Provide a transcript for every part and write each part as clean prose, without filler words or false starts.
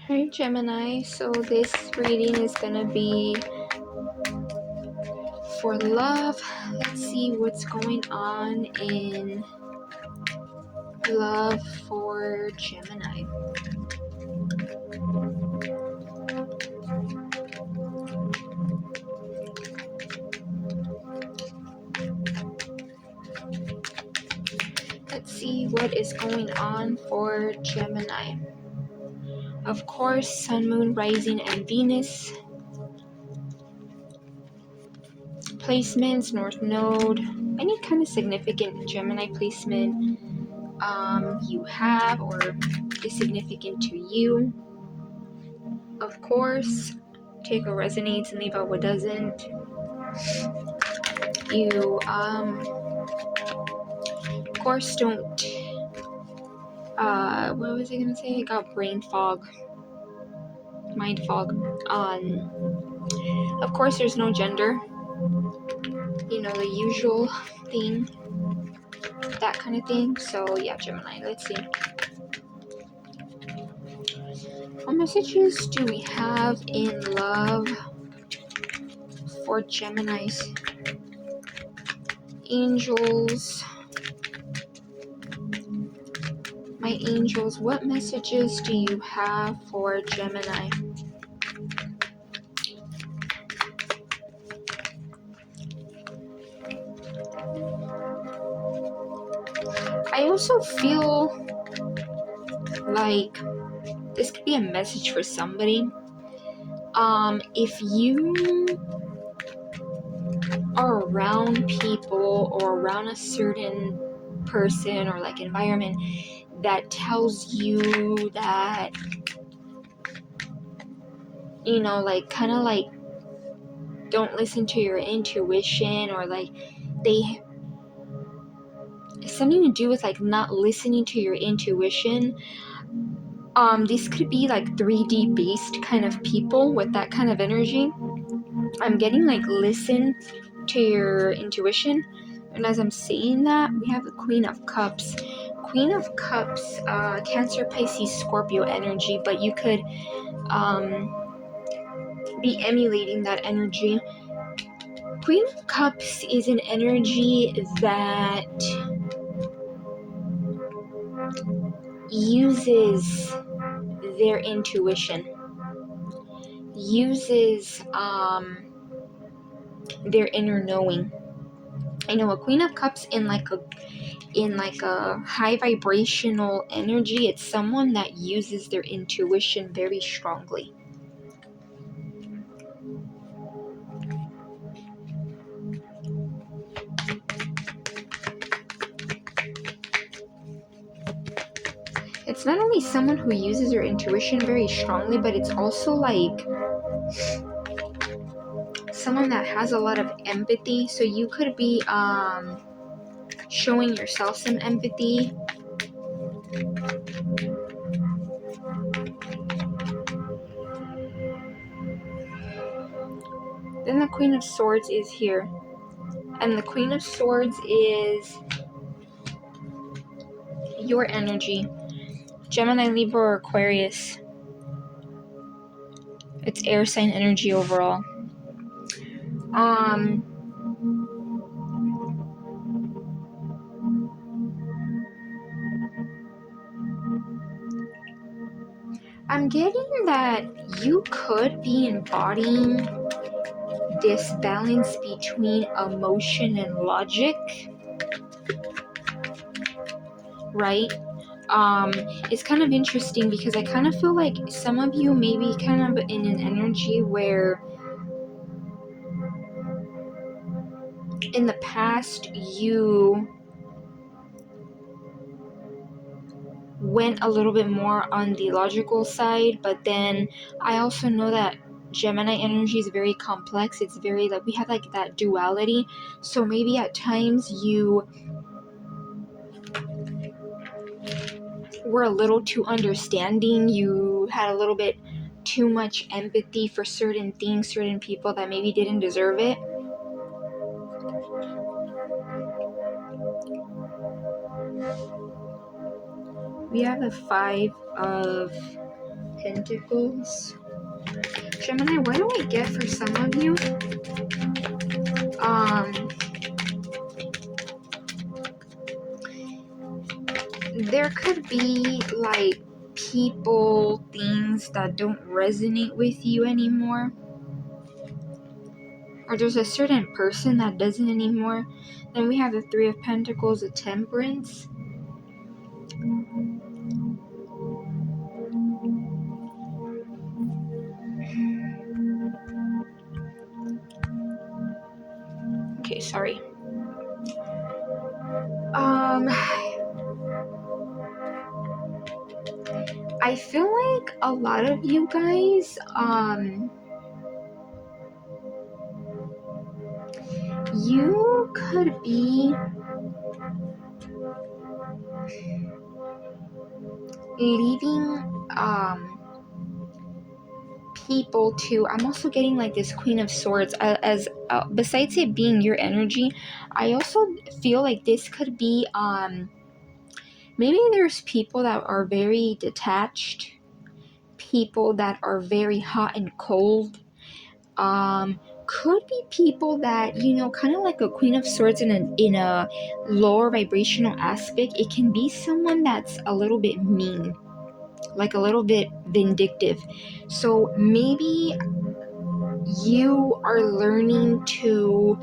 Hi Gemini, so this reading is gonna be for love. Let's see what's going on in love for Gemini. Let's see what is going on for Gemini. Of course, Sun, Moon, Rising, and Venus placements, North Node, any kind of significant Gemini placement you have or is significant to you. Of course, take what resonates and leave out what doesn't. You of course don't what was I gonna say? I got brain fog, mind fog. Of course there's no gender, the usual thing, that kind of thing. So yeah, Gemini, let's see. What messages do we have in love for Geminis? Angels. My angels, what messages do you have for Gemini? I also feel like this could be a message for somebody. If you are around people or around a certain person or like environment that tells you that, like kind of like don't listen to your intuition, or like they something to do with like not listening to your intuition. This could be like 3D based kind of people with that kind of energy. I'm getting like listen to your intuition. And as I'm saying that, we have the Queen of Cups. Queen of Cups, Cancer, Pisces, Scorpio energy, but you could be emulating that energy. Queen of Cups is an energy that uses their intuition, uses their inner knowing. I know a Queen of Cups in like a high vibrational energy, it's someone that uses their intuition very strongly. It's not only someone who uses their intuition very strongly, but it's also like someone that has a lot of empathy. So you could be showing yourself some empathy. Then the Queen of Swords is here. And the Queen of Swords is your energy. Gemini, Libra, or Aquarius. It's air sign energy overall. I'm getting that you could be embodying this balance between emotion and logic, right? It's kind of interesting because I kind of feel like some of you may be kind of in an energy where in the past you went a little bit more on the logical side, but then I also know that Gemini energy is very complex. It's very like we have like that duality. So maybe at times you were a little too understanding. You had a little bit too much empathy for certain things, certain people that maybe didn't deserve it. We have the 5 of Pentacles. Gemini, what do I get for some of you? There could be like people, things that don't resonate with you anymore. Or there's a certain person that doesn't anymore. Then we have the Three of Pentacles, the Temperance. Okay, sorry. I feel like a lot of you guys, you could be leaving, people to, I'm also getting like this Queen of Swords as besides it being your energy, I also feel like this could be, maybe there's people that are very detached, people that are very hot and cold, could be people that, you know, kind of like a Queen of Swords in a lower vibrational aspect. It can be someone that's a little bit mean, like a little bit vindictive. So maybe you are learning to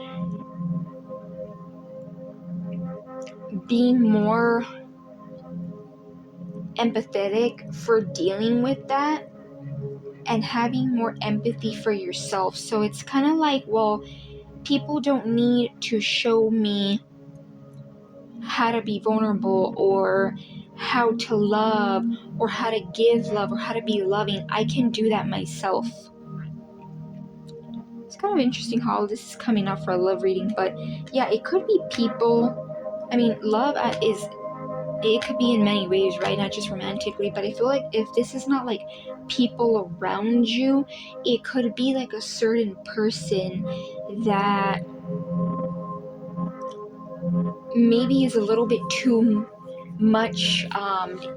be more empathetic for dealing with that and having more empathy for yourself. So it's kind of like, well, people don't need to show me how to be vulnerable or how to love or how to give love or how to be loving. I can do that myself. It's kind of interesting how all this is coming up for a love reading, but yeah, it could be people. I mean, love is, it could be in many ways, right? Not just romantically, but I feel like if this is not like people around you, it could be like a certain person that maybe is a little bit too much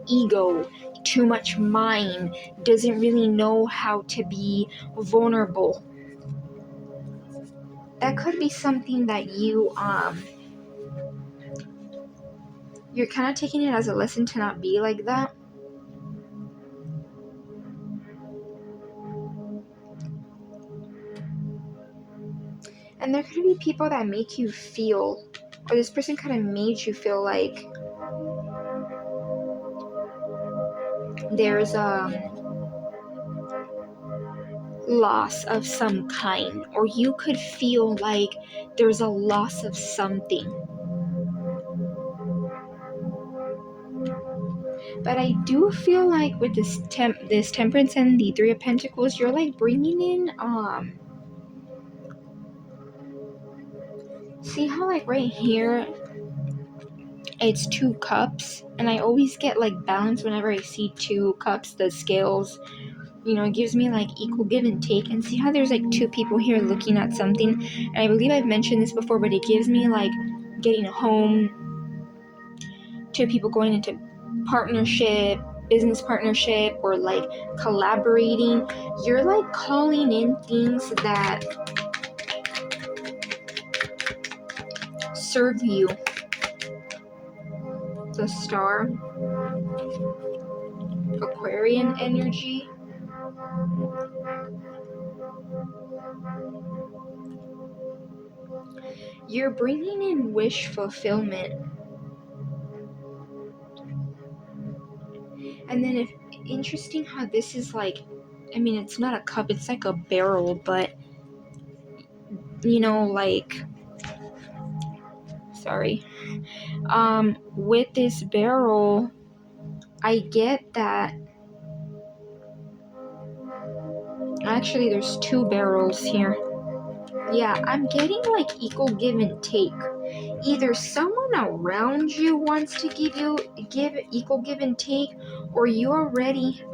ego, too much mind, doesn't really know how to be vulnerable. That could be something that you're kind of taking it as a lesson to not be like that. And there could be people that make you feel, or this person kind of made you feel like there's loss of some kind, or you could feel like there's a loss of something. But I do feel like with this Temperance and the Three of Pentacles, you're like bringing in see how like right here it's 2 cups, and I always get like balance whenever I see 2 cups, the scales, you know, it gives me like equal give and take. And see how there's like 2 people here looking at something, and I believe I've mentioned this before, but it gives me like getting a home, 2 people going into partnership, business partnership, or like collaborating. You're like calling in things that serve you. The Star, Aquarian energy. You're bringing in wish fulfillment. And then if interesting how this is like, I mean, it's not a cup, it's like a barrel, but you know, like, sorry, with this barrel, I get that actually there's 2 barrels here. Yeah, I'm getting like equal give and take. Either someone around you wants to give equal give and take, or you already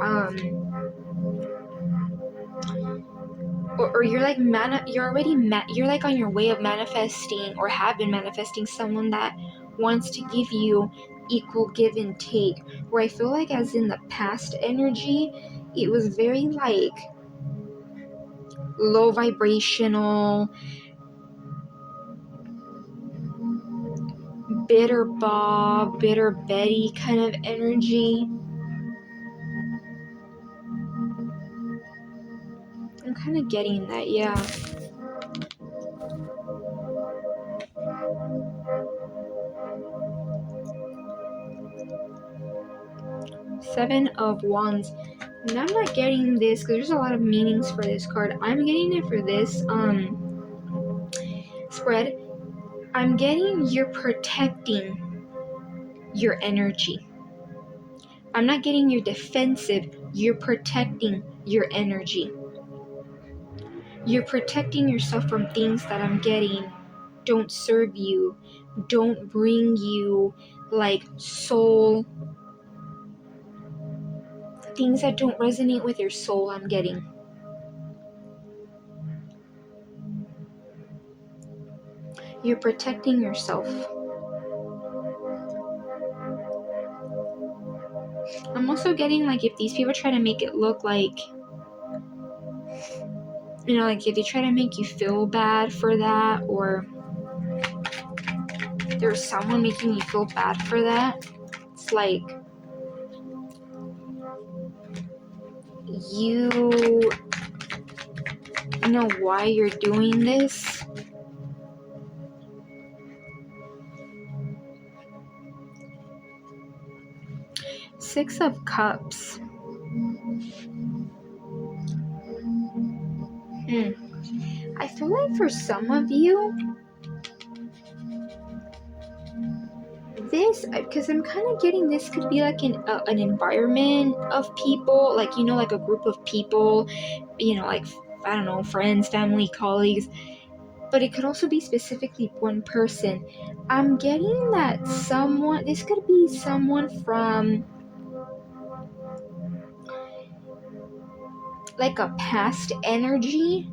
or you're like you're like on your way of manifesting, or have been manifesting someone that wants to give you equal give and take. Where I feel like, as in the past energy, it was very like low vibrational, bitter Bob, bitter Betty kind of energy. I'm kind of getting that, yeah. Seven of Wands. And I'm not getting this because there's a lot of meanings for this card. I'm getting it for this spread. I'm getting you're protecting your energy. I'm not getting you're defensive. You're protecting your energy. You're protecting yourself from things that I'm getting don't serve you, don't bring you like soul, things that don't resonate with your soul. I'm getting. You're protecting yourself. I'm also getting like if these people try to make it look like, you know, like if they try to make you feel bad for that, or there's someone making you feel bad for that, it's like you know why you're doing this. Six of Cups. I feel like for some of you, this, because I'm kind of getting this could be like an environment of people, like, you know, like a group of people, you know, like, I don't know, friends, family, colleagues, but it could also be specifically one person. I'm getting that someone, this could be someone from like a past energy,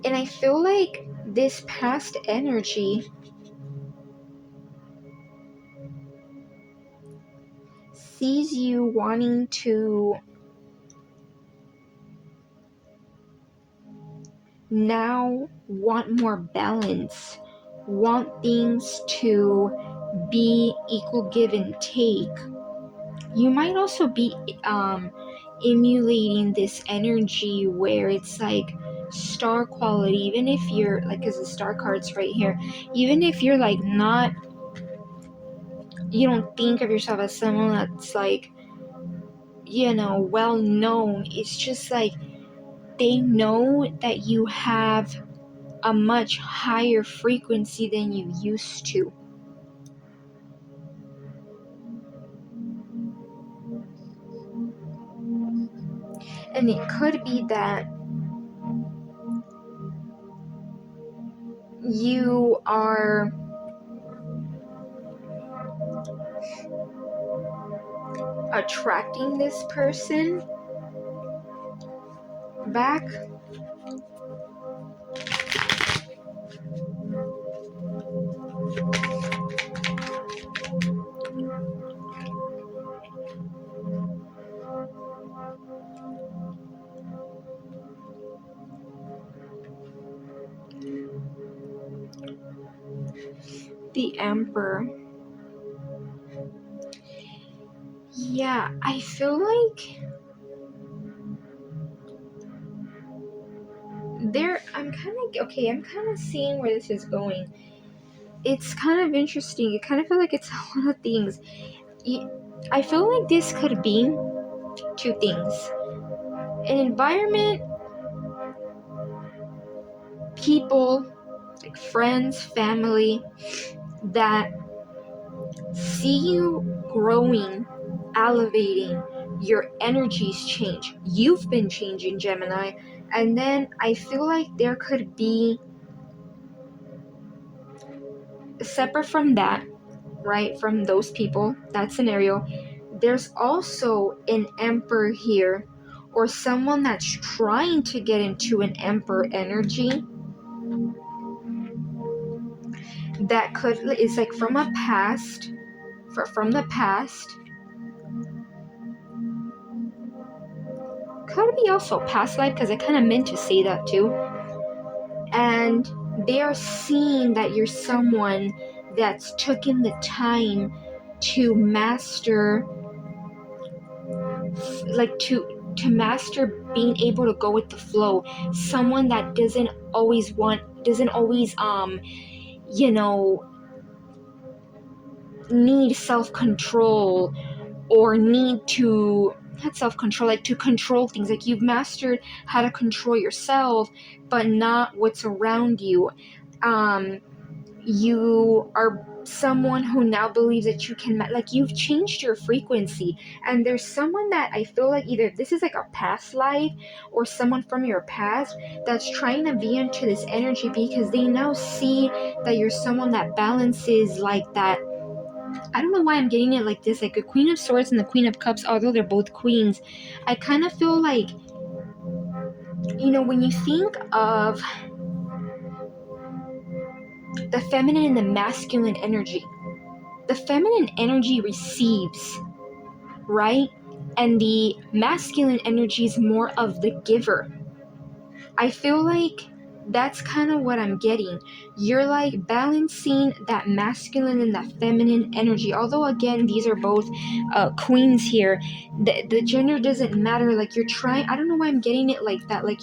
and I feel like this past energy sees you wanting to now want more balance, want things to be equal give and take. You might also be emulating this energy where it's like star quality, even if you're like, because the star card's right here, even if you're like not, you don't think of yourself as someone that's like, you know, well known. It's just like they know that you have a much higher frequency than you used to. And it could be that you are attracting this person back. The Emperor. Yeah, I feel like I'm kind of seeing where this is going. It's kind of interesting. I kind of feel like it's a lot of things. I feel like this could be two things. An environment, people, like friends, family, that see you growing, elevating, your energies change. You've been changing, Gemini. And then I feel like there could be, separate from that, right, from those people, that scenario, there's also an Emperor here, or someone that's trying to get into an Emperor energy that could, is like from a past, from the past, could be also past life, because I kind of meant to say that too. And they are seeing that you're someone that's taken the time to master, like to master being able to go with the flow. Someone that doesn't always need self-control, or need to not self-control, like to control things. Like you've mastered how to control yourself, but not what's around you. You are someone who now believes that you can, like you've changed your frequency. And there's someone that I feel like either this is like a past life or someone from your past that's trying to be into this energy, because they now see that you're someone that balances like that. I don't know why I'm getting it like this, like a Queen of Swords and the Queen of Cups, although they're both queens. I kind of feel like, when you think of the feminine and the masculine energy, the feminine energy receives, right? And the masculine energy is more of the giver. I feel like that's kind of what I'm getting. You're like balancing that masculine and that feminine energy. Although again, these are both queens here. The gender doesn't matter. Like you're trying. I don't know why I'm getting it like that. Like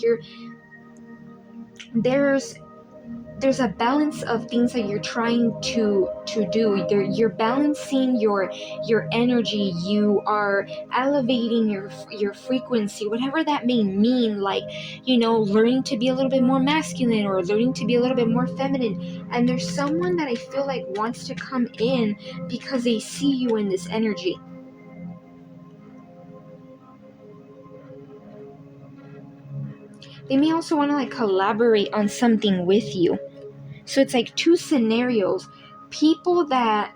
there's a balance of things that you're trying to do. You're balancing your energy. You are elevating your frequency, whatever that may mean. Like, learning to be a little bit more masculine or learning to be a little bit more feminine. And there's someone that I feel like wants to come in because they see you in this energy. They may also want to like collaborate on something with you. So it's like two scenarios. People that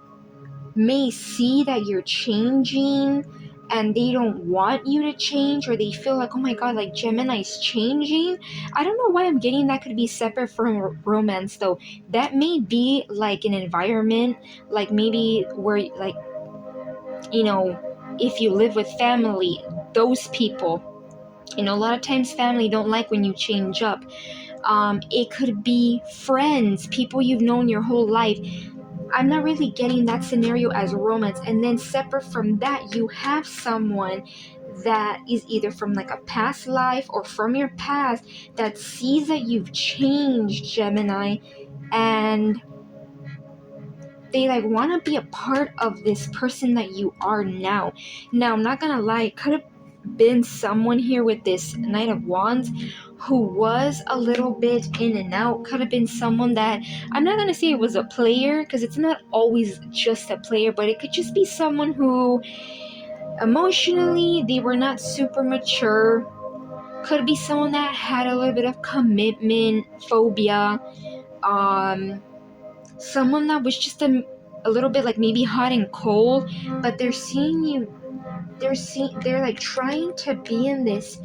may see that you're changing and they don't want you to change, or they feel like, oh my god, like Gemini's changing. I don't know why I'm getting that could be separate from romance though. That may be like an environment, like maybe where like, if you live with family, those people, a lot of times family don't like when you change up. It could be friends, people you've known your whole life. I'm not really getting that scenario as romance. And then separate from that, you have someone that is either from like a past life or from your past that sees that you've changed, Gemini, and they like want to be a part of this person that you are now. Now, I'm not gonna lie, it could have been someone here with this Knight of Wands who was a little bit in and out. Could have been someone that, I'm not gonna say it was a player, because it's not always just a player, but it could just be someone who emotionally they were not super mature. Could be someone that had a little bit of commitment phobia. Someone that was just a little bit like maybe hot and cold, but they're seeing you, they're like trying to be in this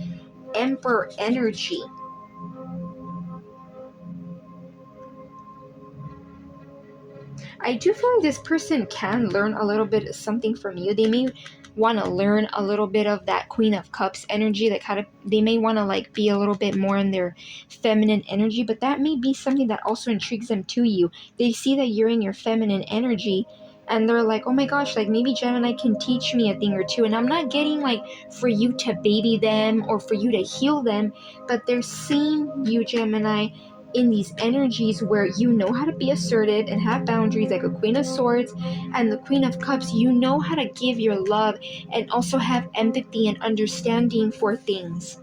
Emperor energy. I do feel like this person can learn a little bit of something from you. They may want to learn a little bit of that Queen of Cups energy, like how to, they may want to like be a little bit more in their feminine energy, but that may be something that also intrigues them to you. They see that you're in your feminine energy and they're like, oh my gosh, like maybe Gemini can teach me a thing or two. And I'm not getting like for you to baby them or for you to heal them, but they're seeing you, Gemini, in these energies where you know how to be assertive and have boundaries, like a Queen of Swords and the Queen of Cups. You know how to give your love and also have empathy and understanding for things.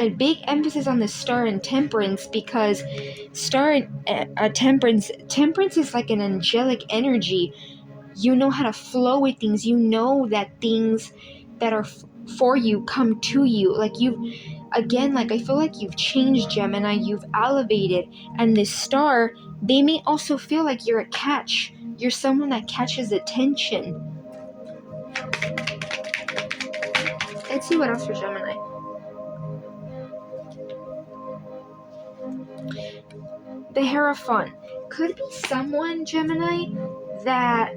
A big emphasis on the Star and Temperance, because Star and Temperance is like an angelic energy. You know how to flow with things. You know that things that are for you come to you. Like again, like I feel like you've changed, Gemini. You've elevated. And this Star, they may also feel like you're a catch. You're someone that catches attention. Let's see what else for Gemini. The Hierophant could be someone, Gemini, that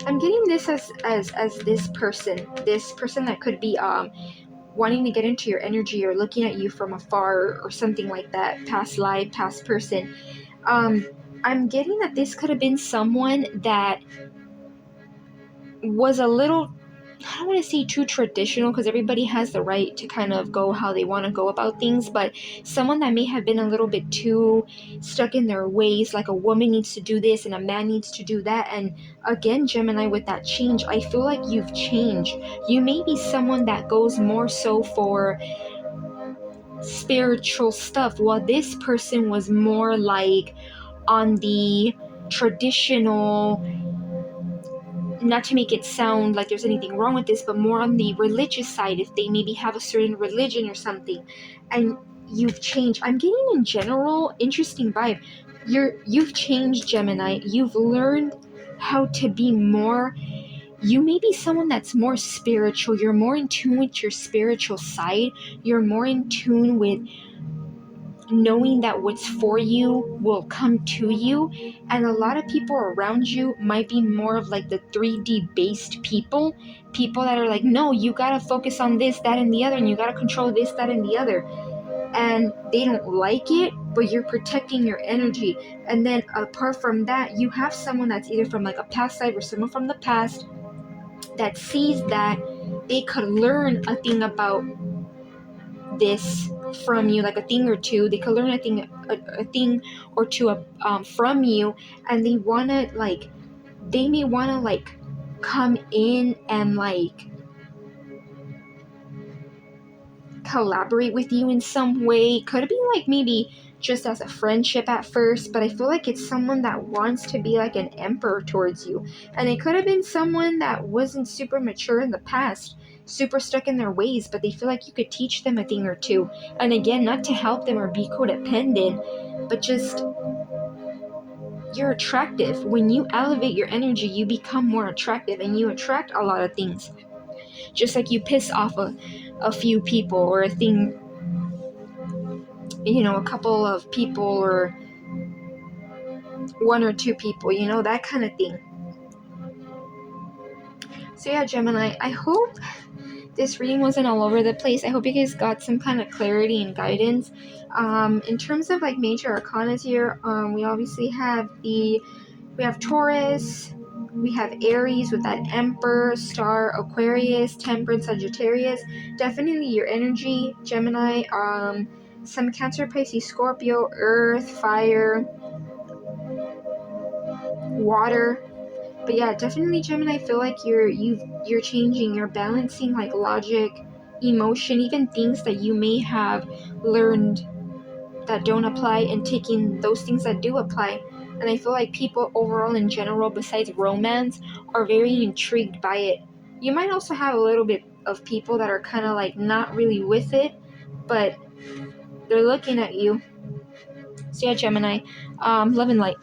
I'm getting this as this person that could be wanting to get into your energy or looking at you from afar or something like that, past life, past person. I'm getting that this could have been someone that was a little, I don't want to say too traditional, because everybody has the right to kind of go how they want to go about things, but someone that may have been a little bit too stuck in their ways, like a woman needs to do this and a man needs to do that. And again, Gemini, with that change, I feel like you've changed. You may be someone that goes more so for spiritual stuff, while this person was more like on the traditional, not to make it sound like there's anything wrong with this, but more on the religious side, if they maybe have a certain religion or something. And you've changed. I'm getting in general interesting vibe. You've changed, Gemini. You've learned how to be more, you may be someone that's more spiritual. You're more in tune with your spiritual side. You're more in tune with knowing that what's for you will come to you. And a lot of people around you might be more of like the 3D based people that are like, no, you gotta focus on this, that, and the other, and you gotta control this, that, and the other. And they don't like it, but you're protecting your energy. And then apart from that, you have someone that's either from like a past life or someone from the past that sees that they could learn a thing about this from you, like a thing or two. They could learn a thing or two from you, and they may want to like come in and like collaborate with you in some way. Could be like maybe just as a friendship at first, but I feel like it's someone that wants to be like an emperor towards you. And it could have been someone that wasn't super mature in the past, super stuck in their ways, but they feel like you could teach them a thing or two. And again, not to help them or be codependent, but just you're attractive. When you elevate your energy, you become more attractive and you attract a lot of things. Just like you piss off a few people or a thing, a couple of people or one or two people, that kind of thing. So yeah, Gemini, I hope this reading wasn't all over the place. I hope you guys got some kind of clarity and guidance. In terms of like major arcana here, we obviously have Taurus, we have Aries with that Emperor, Star, Aquarius, Temperance, Sagittarius. Definitely your energy, Gemini. Some Cancer, Pisces, Scorpio, Earth, Fire, Water. But yeah, definitely, Gemini, I feel like you're changing, you're balancing like logic, emotion, even things that you may have learned that don't apply, and taking those things that do apply. And I feel like people overall in general, besides romance, are very intrigued by it. You might also have a little bit of people that are kind of like not really with it, but they're looking at you. So yeah, Gemini, love and light.